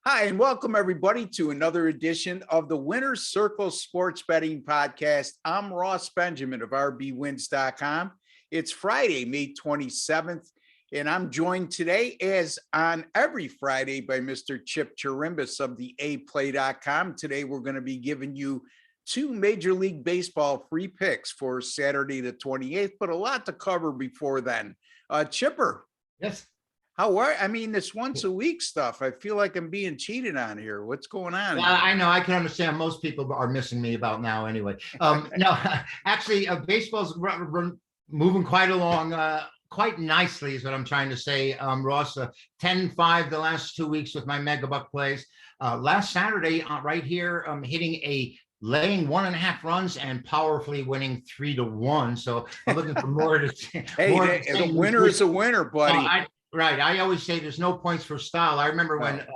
Hi, and welcome everybody to another edition of the Winner's Circle Sports Betting Podcast. I'm Ross Benjamin of rbwins.com. It's Friday, May 27th, and I'm joined today, as on every Friday, by Mr. Chip Chirimbes of the aplay.com. Today, we're going to be giving you two Major League Baseball free picks for Saturday the 28th, but a lot to cover before then. Chipper. Yes. How are, I mean, this once a week stuff, I feel like I'm being cheated on here. What's going on? I know. I can understand. Most people are missing me about now anyway. No, actually, baseball's moving quite along quite nicely is what I'm trying to say. Ross, 10-5 the last 2 weeks with my mega buck plays. Last Saturday, right here, hitting laying 1.5 runs and powerfully winning 3-1. So I'm looking for more to hey, the winner is a winner, buddy. Right. I always say there's no points for style. I remember when,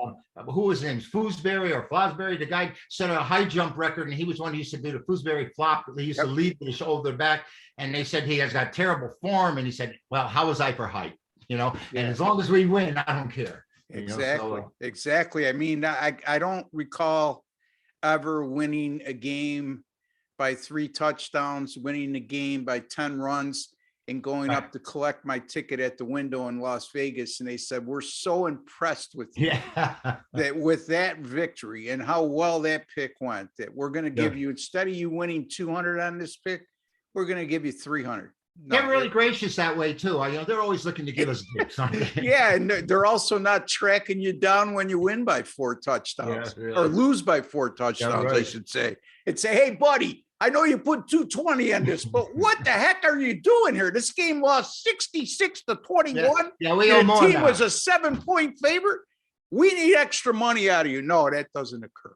who was his name? Foosbury or Fosbury, the guy set a high jump record, and he was one who used to do the Foosbury flop. He used to lead with his shoulder back, and they said he has got terrible form. And he said, well, how was I for height? And as long as we win, I don't care. Exactly. I mean, I don't recall ever winning a game by 3 touchdowns, winning a game by 10 runs. And going up to collect my ticket at the window in Las Vegas. And they said, we're so impressed with you that with that victory and how well that pick went, that we're going to give you, instead of you winning 200 on this pick, we're going to give you 300. They're really gracious that way too. They're always looking to give us gifts. Yeah. And they're also not tracking you down when you win by 4 touchdowns or lose by 4 touchdowns, I should say. And say, hey, buddy, I know you put 220 on this, but what the heck are you doing here? This game lost 66-21. Yeah, we owe more. The team was a 7-point favorite. We need extra money out of you. No, that doesn't occur.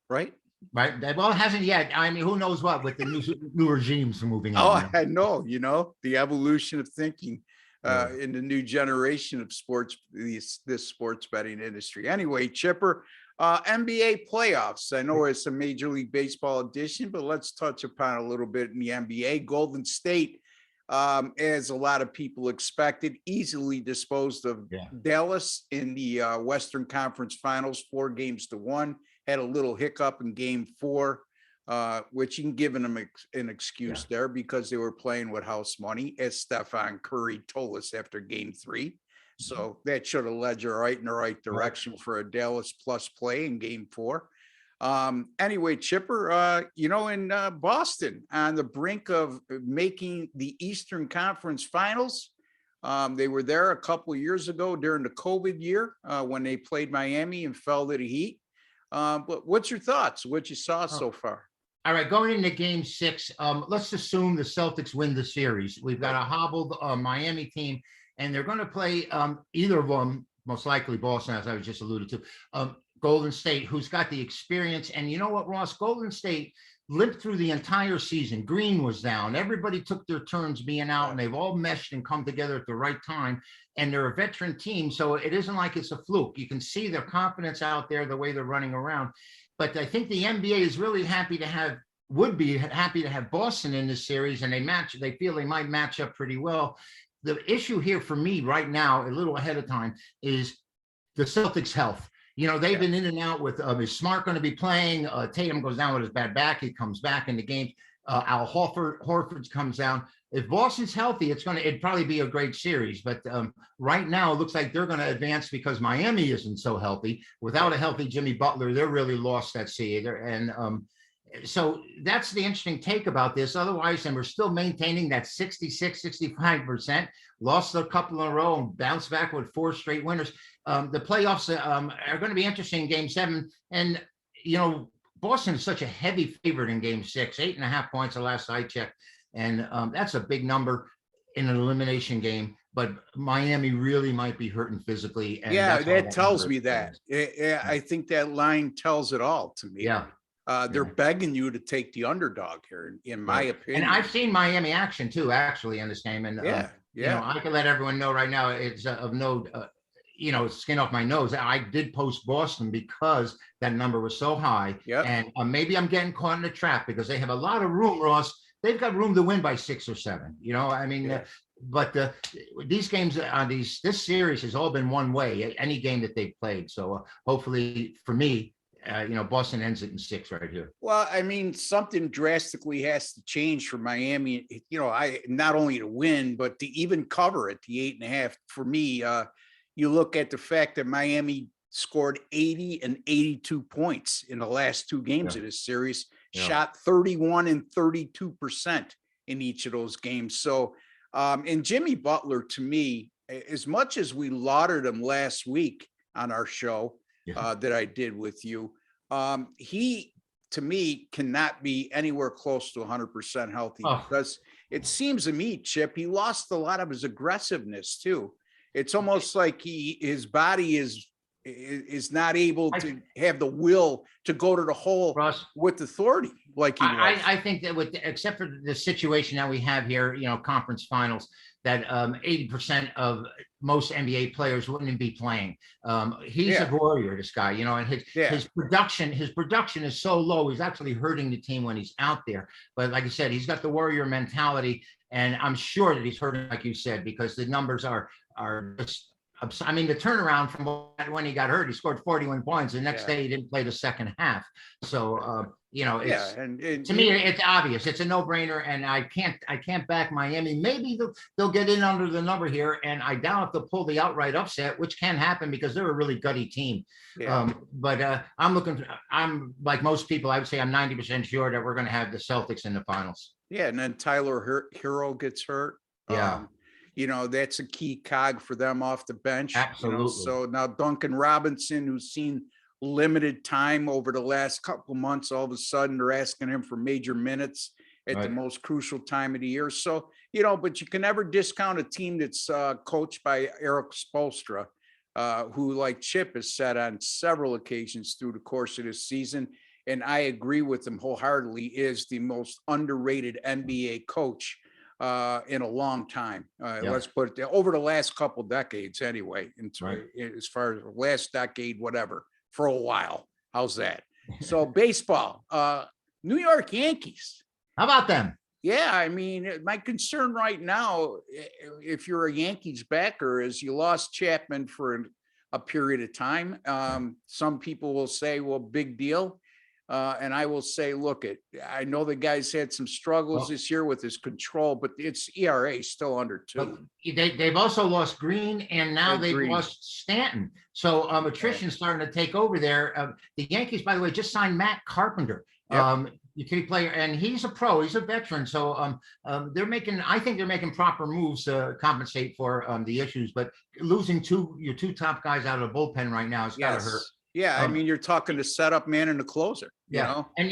Right? Right. Well, it hasn't yet. I mean, who knows what with the new regimes moving on. I know, the evolution of thinking in the new generation of sports, this sports betting industry. Anyway, Chipper, NBA playoffs. I know it's a Major League Baseball edition, but let's touch upon a little bit in the NBA. Golden State, as a lot of people expected, easily disposed of Dallas in the Western Conference Finals, 4-1. Had a little hiccup in Game 4, which you can give them an excuse there because they were playing with house money, as Stephen Curry told us after Game 3. So that should have led you right in the right direction for a Dallas plus play in Game 4. Anyway, Chipper, in Boston, on the brink of making the Eastern Conference Finals, they were there a couple of years ago during the COVID year when they played Miami and fell to the Heat. But what's your thoughts? What you saw so far? All right, going into Game 6, let's assume the Celtics win the series. We've got a hobbled Miami team. And they're going to play either of them, most likely Boston, as I was just alluded to, Golden State, who's got the experience. And you know what, Ross? Golden State lived through the entire season. Green was down. Everybody took their turns being out, and they've all meshed and come together at the right time. And they're a veteran team, so it isn't like it's a fluke. You can see their confidence out there, the way they're running around. But I think the NBA is really would be happy to have Boston in this series, and they feel they might match up pretty well. The issue here for me right now, a little ahead of time, is the Celtics' health. They've been in and out with is Smart going to be playing? Tatum goes down with his bad back. He comes back in the game. Al Horford comes down. If Boston's healthy, it'd probably be a great series. But right now, it looks like they're going to advance because Miami isn't so healthy. Without a healthy Jimmy Butler, they're really lost at sea. So that's the interesting take about this. Otherwise, and we're still maintaining that 66-65%, lost a couple in a row and bounced back with 4 straight winners. The playoffs are going to be interesting in Game 7. And, Boston is such a heavy favorite in Game 6, 8.5 points the last I checked. And that's a big number in an elimination game. But Miami really might be hurting physically. And that tells me that. I think that line tells it all to me. Yeah. They're begging you to take the underdog here, in my opinion. And I've seen Miami action too, actually, in this game. And I can let everyone know right now, it's of no, skin off my nose. I did post Boston because that number was so high. And maybe I'm getting caught in a trap because they have a lot of room, Ross. They've got room to win by 6 or 7. but these games on this series has all been one way, any game that they've played. So hopefully for me, Boston ends it in 6 right here. Well, I mean, something drastically has to change for Miami, I not only to win, but to even cover at the 8.5. For me, you look at the fact that Miami scored 80 and 82 points in the last 2 games of this series, shot 31 and 32% in each of those games. So, and Jimmy Butler, to me, as much as we lauded him last week on our show that I did with you, he, to me, cannot be anywhere close to 100% healthy because it seems to me, Chip, he lost a lot of his aggressiveness too. It's almost like his body is not able to have the will to go to the hole with authority like he was. I think that except for the situation that we have here, conference finals, that 80% of most NBA players wouldn't be playing. He's a warrior, this guy, and his production is so low. He's actually hurting the team when he's out there. But like I said, he's got the warrior mentality, and I'm sure that he's hurting, like you said, because the numbers are just. I mean, the turnaround from when he got hurt, he scored 41 points. The next day, he didn't play the second half. So, to me, it's obvious. It's a no-brainer, and I can't back Miami. Maybe they'll get in under the number here, and I doubt if they'll pull the outright upset, which can happen because they're a really gutty team. But I'm like most people, I would say I'm 90% sure that we're going to have the Celtics in the finals. Yeah, and then Tyler Hero gets hurt. That's a key cog for them off the bench. Absolutely. So now Duncan Robinson, who's seen limited time over the last couple of months, all of a sudden they're asking him for major minutes at the most crucial time of the year. So, but you can never discount a team that's coached by Eric Spoelstra, who, like Chip has said on several occasions through the course of this season, and I agree with him wholeheartedly, is the most underrated NBA coach in a long time. Let's put it there, over the last couple decades anyway, as far as the last decade, whatever, for a while. How's that? So baseball, New York Yankees. How about them? Yeah, I mean, my concern right now, if you're a Yankees backer, is you lost Chapman for a period of time. Some people will say, well, big deal. And I will say, look, I know the guy's had some struggles this year with his control, but its ERA still under 2. They've also lost Green, and now they've lost Stanton. So attrition's starting to take over there. The Yankees, by the way, just signed Matt Carpenter, utility player, and he's a pro. He's a veteran. So I think they're making proper moves to compensate for the issues. But losing your 2 top guys out of the bullpen right now has got to hurt. Yeah, I mean, you're talking the setup man and the closer. You know? And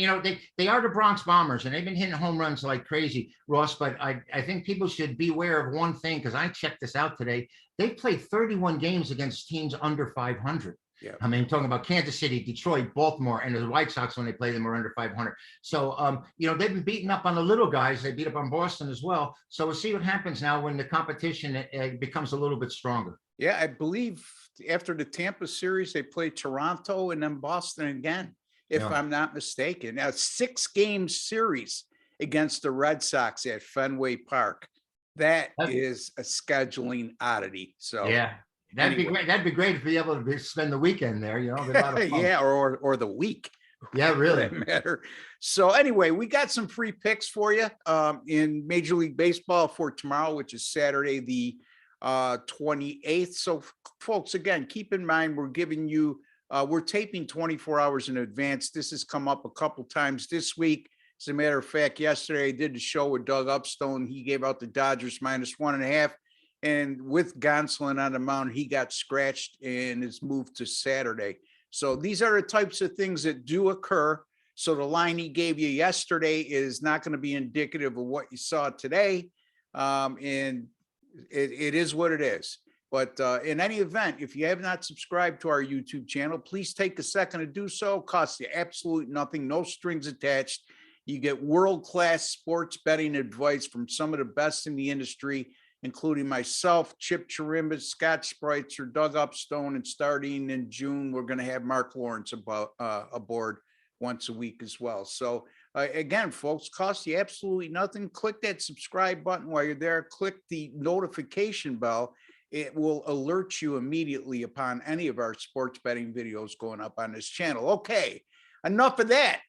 they are the Bronx Bombers, and they've been hitting home runs like crazy, Ross. But I think people should be aware of one thing, because I checked this out today. They played 31 games against teams under 500. Yeah. I mean, talking about Kansas City, Detroit, Baltimore, and the White Sox when they play them are under 500. So, they've been beating up on the little guys. They beat up on Boston as well. So we'll see what happens now when the competition becomes a little bit stronger. Yeah, I believe after the Tampa series, they played Toronto and then Boston again, if I'm not mistaken. Now, 6-game series against the Red Sox at Fenway Park. That is a scheduling oddity. So that'd be great. That'd be great to be able to spend the weekend there. Or the week. Yeah, really. That matter. So anyway, we got some free picks for you in Major League Baseball for tomorrow, which is Saturday the 28th. So folks, again, keep in mind, we're giving you, we're taping 24 hours in advance. This has come up a couple times this week. As a matter of fact, yesterday I did the show with Doug Upstone. He gave out the Dodgers -1.5, and with Gonsolin on the mound, he got scratched and is moved to Saturday. So these are the types of things that do occur. So the line he gave you yesterday is not going to be indicative of what you saw today. And it is what it is. But in any event, if you have not subscribed to our YouTube channel, please take a second to do so. Costs you absolutely nothing, no strings attached. You get world-class sports betting advice from some of the best in the industry, including myself, Chip Chirimbes, Scott Spreitzer, Doug Upstone, and starting in June, we're going to have Mark Lawrence aboard once a week as well. So Again, folks, costs you absolutely nothing. Click that subscribe button while you're there. Click the notification bell. It will alert you immediately upon any of our sports betting videos going up on this channel. Okay, enough of that.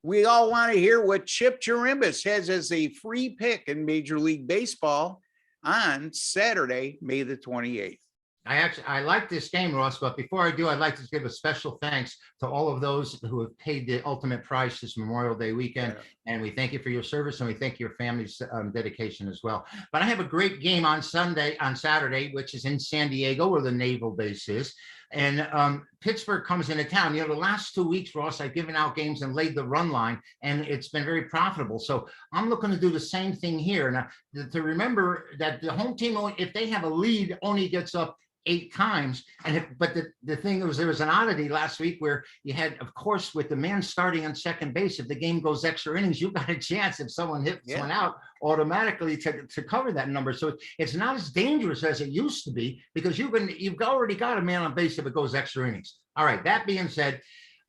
We all want to hear what Chip Chirimbes has as a free pick in Major League Baseball on Saturday, May the 28th. I like this game, Ross, but before I do, I'd like to give a special thanks to all of those who have paid the ultimate price this Memorial Day weekend. Yeah. And we thank you for your service, and we thank your family's dedication as well. But I have a great game on Saturday, which is in San Diego, where the naval base is. And Pittsburgh comes into town. The last 2 weeks, Ross, I've given out games and laid the run line, and it's been very profitable. So I'm looking to do the same thing here. Now, to remember that the home team, if they have a lead, only gets up 8 times. But the thing was, there was an oddity last week where you had, of course, with the man starting on second base, if the game goes extra innings, you've got a chance if someone hits one out automatically to cover that number. So it's not as dangerous as it used to be, because you've already got a man on base if it goes extra innings. All right, that being said,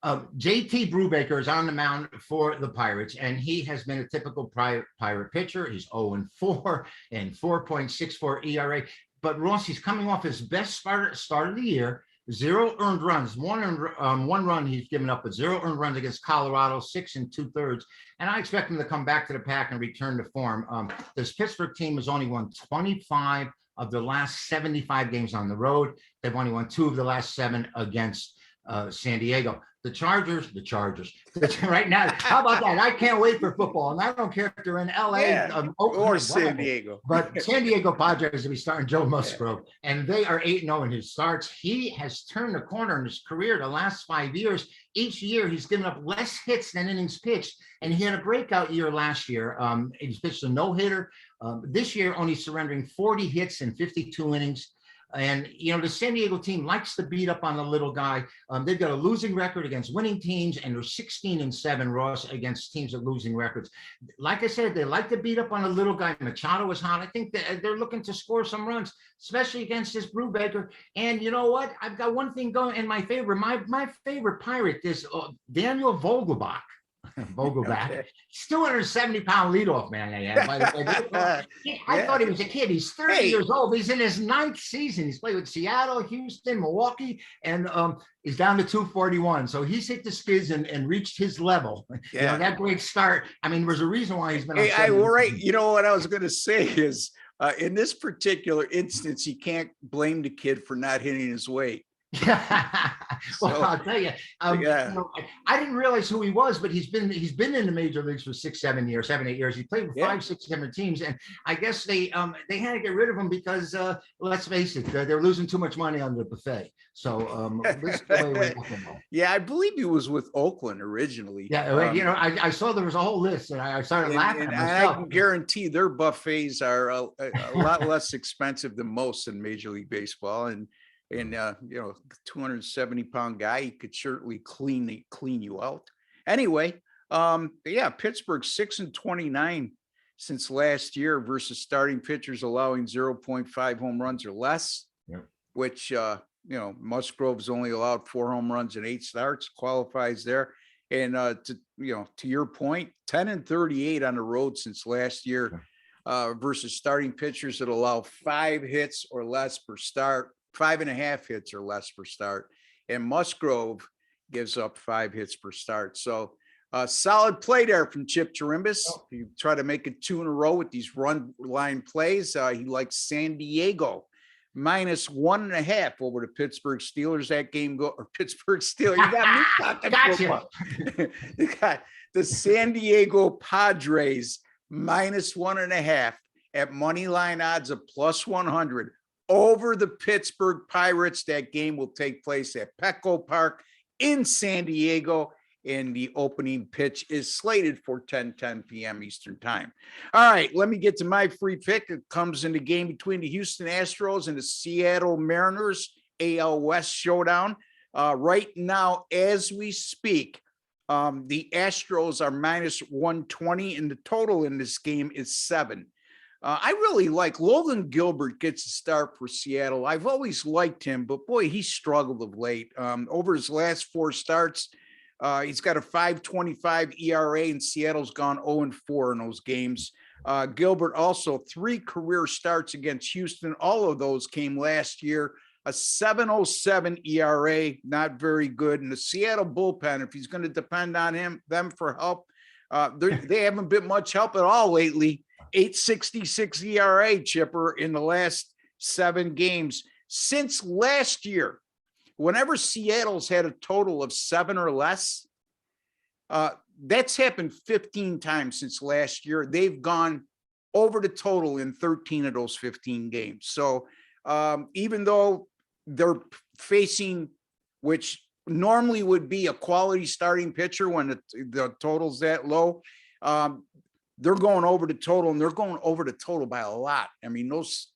JT Brubaker is on the mound for the Pirates, and he has been a typical Pirate pitcher. He's 0-4 and 4.64 ERA. But Ross, he's coming off his best start of the year, 0 earned runs, one run he's given up, but 0 earned runs against Colorado, 6 2/3. And I expect him to come back to the pack and return to form. This Pittsburgh team has only won 25 of the last 75 games on the road. They've only won 2 of the last 7 against San Diego. The Chargers. Right now, how about that? I can't wait for football, and I don't care if they're in LA, Oakland, or San Diego. But San Diego Padres will be starting Joe Musgrove, and they are 8-0 in his starts. He has turned the corner in his career the last 5 years. Each year, he's given up less hits than innings pitched, and he had a breakout year last year. He's pitched a no-hitter. This year, only surrendering 40 hits in 52 innings. And, the San Diego team likes to beat up on the little guy. They've got a losing record against winning teams, and they're 16-7, Ross, against teams with losing records. Like I said, they like to beat up on the little guy. Machado is hot. I think they're looking to score some runs, especially against this Brubaker. And you know what? I've got one thing going in my favor. My favorite Pirate is Daniel Vogelbach. Okay. 270-pound leadoff man. I thought he was a kid. He's 30 years old. He's in his 9th season. He's played with Seattle, Houston, Milwaukee, and he's down to 241. So he's hit the skids and reached his level. That great start. I mean, there's a reason why he's been on. Right. You know what I was going to say is, in this particular instance, you can't blame the kid for not hitting his weight. Well, I'll tell you, I didn't realize who he was, but he's been in the major leagues for 7, 8 years. He played with 5, 6 different teams, and I guess they had to get rid of him because let's face it, they're losing too much money on the buffet. So this is the way I believe he was with Oakland originally. I saw there was a whole list, and I started laughing. And I can guarantee their buffets are a lot less expensive than most in Major League Baseball, and 270-pound guy, he could certainly clean you out. Anyway, Pittsburgh 6-29 since last year versus starting pitchers allowing 0.5 home runs or less, which Musgrove's only allowed 4 home runs in 8 starts, qualifies there. And to your point, 10-38 on the road since last year versus starting pitchers that allow 5 hits or less per start. 5.5 hits or less per start, and Musgrove gives up 5 hits per start. So solid play there from Chip Chirimbes. You try to make it 2 in a row with these run line plays. He likes San Diego -1.5 over the Pittsburgh Steelers. That game Pittsburgh Steelers. You got me talking football. You got the San Diego Padres -1.5 at money line odds of +100. Over the Pittsburgh Pirates. That game will take place at Petco Park in San Diego, and the opening pitch is slated for 10:10 p.m. Eastern time. All right, let me get to my free pick. It comes in the game between the Houston Astros and the Seattle Mariners, AL West showdown. Right now, as we speak, the Astros are -120, and the total in this game is 7. I really like Logan Gilbert gets a start for Seattle. I've always liked him, but boy, he struggled of late. Over his last 4 starts, He's got a 5.25 ERA, and Seattle's gone 0-4 in those games. Gilbert also 3 career starts against Houston. All of those came last year. A 7.07 ERA, not very good. And the Seattle bullpen, if he's going to depend on them for help, they haven't been much help at all lately. 8.66 ERA, Chipper, in the last 7 games. Since last year, whenever Seattle's had a total of 7 or less, that's happened 15 times since last year. They've gone over the total in 13 of those 15 games. So even though they're facing, which normally would be a quality starting pitcher when the total's that low, they're going over the total, and they're going over the total by a lot. I mean, those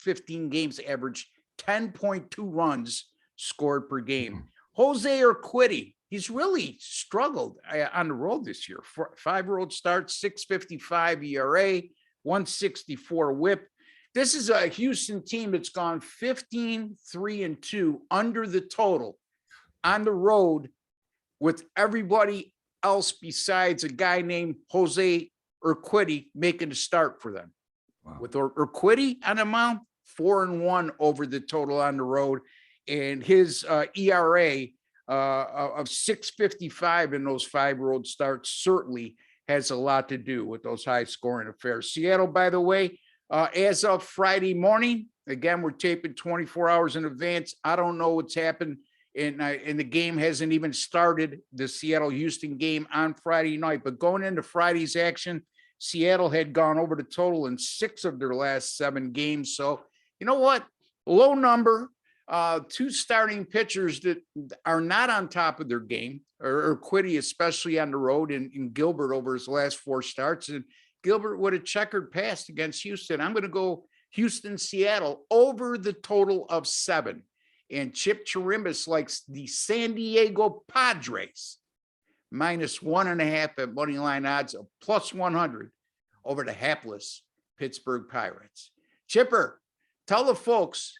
15 games average 10.2 runs scored per game. Jose Urquidy, he's really struggled on the road this year. 5 road starts, 6.55 ERA, 164 whip. This is a Houston team that's gone 15-3-2 under the total on the road, with everybody else besides a guy named Jose Urquidy making a start for them. Wow. With Urquidy on the mound, 4-1 over the total on the road, and his ERA of 6.55 in those 5 road starts certainly has a lot to do with those high scoring affairs. Seattle, by the way, as of Friday morning, again, we're taping 24 hours in advance. I don't know what's happened, and the game hasn't even started, the Seattle-Houston game on Friday night. But going into Friday's action, Seattle had gone over the total in 6 of their last 7 games. So, you know what? Low number, 2 starting pitchers that are not on top of their game, or Urquidy, especially on the road, and Gilbert over his last 4 starts. And Gilbert with a checkered past against Houston. I'm going to go Houston, Seattle over the total of 7. And Chip Chirimbes likes the San Diego Padres -1.5 at money line odds of +100 over the hapless Pittsburgh Pirates. Chipper, tell the folks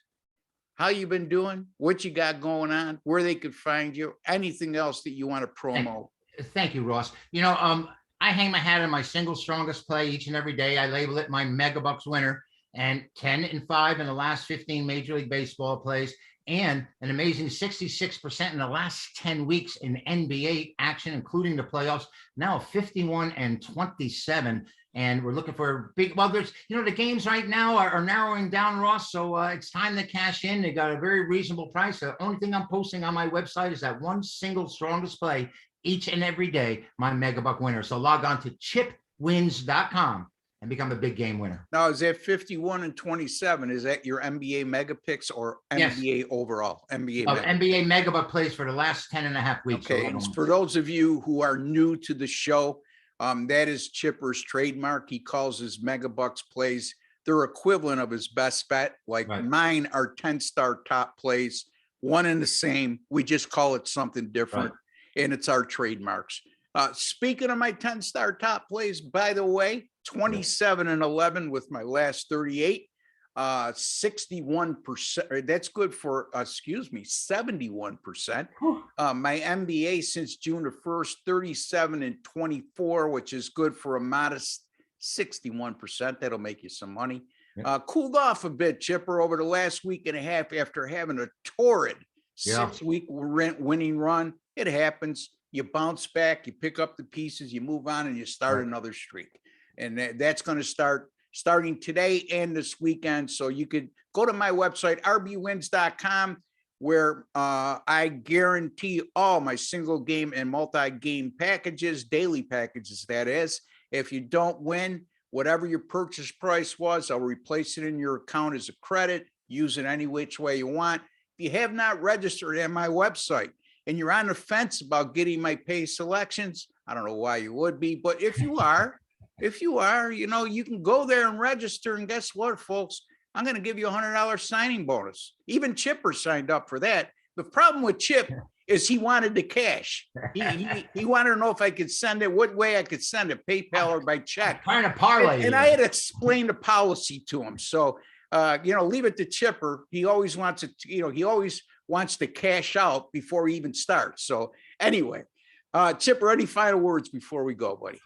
how you've been doing, what you got going on, where they could find you, anything else that you want to promo. Thank you, Ross. You know, I hang my hat on my single strongest play each and every day. I label it my Mega Bucks winner, and 10-5 in the last 15 Major League Baseball plays, and an amazing 66% in the last 10 weeks in NBA action, including the playoffs. Now 51-27. And we're looking for a big, well, there's, you know, the games right now are narrowing down, Ross. So it's time to cash in. They got a very reasonable price. The only thing I'm posting on my website is that one single strongest play each and every day, my Mega Buck winner. So log on to chipwins.com and become a big game winner. Now, is that 51-27? Is that your NBA Mega Picks or NBA yes. Overall? NBA Mega Buck plays for the last 10.5 weeks. Okay, so for those of you who are new to the show, that is Chipper's trademark. He calls his Mega Bucks plays their equivalent of his best bet. Like right. Mine are 10-star top plays, one and the same. We just call it something different, right. And it's our trademarks. Speaking of my 10-star top plays, by the way, 27-11 with my last 38, 61%. That's good for, 71%. My NBA since June the 1st, 37-24, which is good for a modest 61%. That'll make you some money. Cooled off a bit, Chipper, over the last week and a half after having a torrid 6-week winning run. It happens. You bounce back, you pick up the pieces, you move on, and you start another streak. And that's going to starting today and this weekend. So you could go to my website, rbwins.com, where I guarantee all my single game and multi-game packages, daily packages, that is. If you don't win, whatever your purchase price was, I'll replace it in your account as a credit. Use it any which way you want. If you have not registered at my website and you're on the fence about getting my pay selections, I don't know why you would be, but if you are, you know, you can go there and register. And guess what, folks? I'm going to give you a $100 signing bonus. Even Chipper signed up for that. The problem with Chip is he wanted the cash. He wanted to know if I could send it, what way I could send it, PayPal or by check. Trying to parlay. And I had to explain the policy to him. So, you know, leave it to Chipper. He always wants it, you know, he always wants to cash out before he even starts. So anyway, Chipper, any final words before we go, buddy?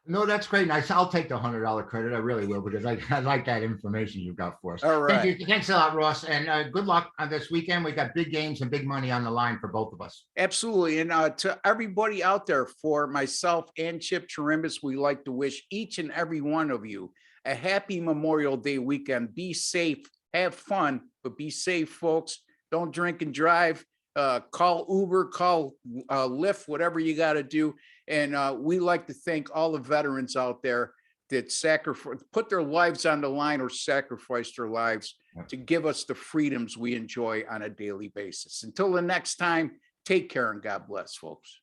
No, that's great. Nice. I'll take the $100 credit. I really will, because I like that information you got for us. All right. Thank you. Thanks a lot, Ross. And good luck on this weekend. We got big games and big money on the line for both of us. Absolutely. And to everybody out there, for myself and Chip Chirimbes, we like to wish each and every one of you a happy Memorial Day weekend. Be safe, have fun, but be safe, folks. Don't drink and drive. Call Uber, call Lyft, whatever you got to do. And we like to thank all the veterans out there that put their lives on the line or sacrificed their lives to give us the freedoms we enjoy on a daily basis. Until the next time, take care and God bless, folks.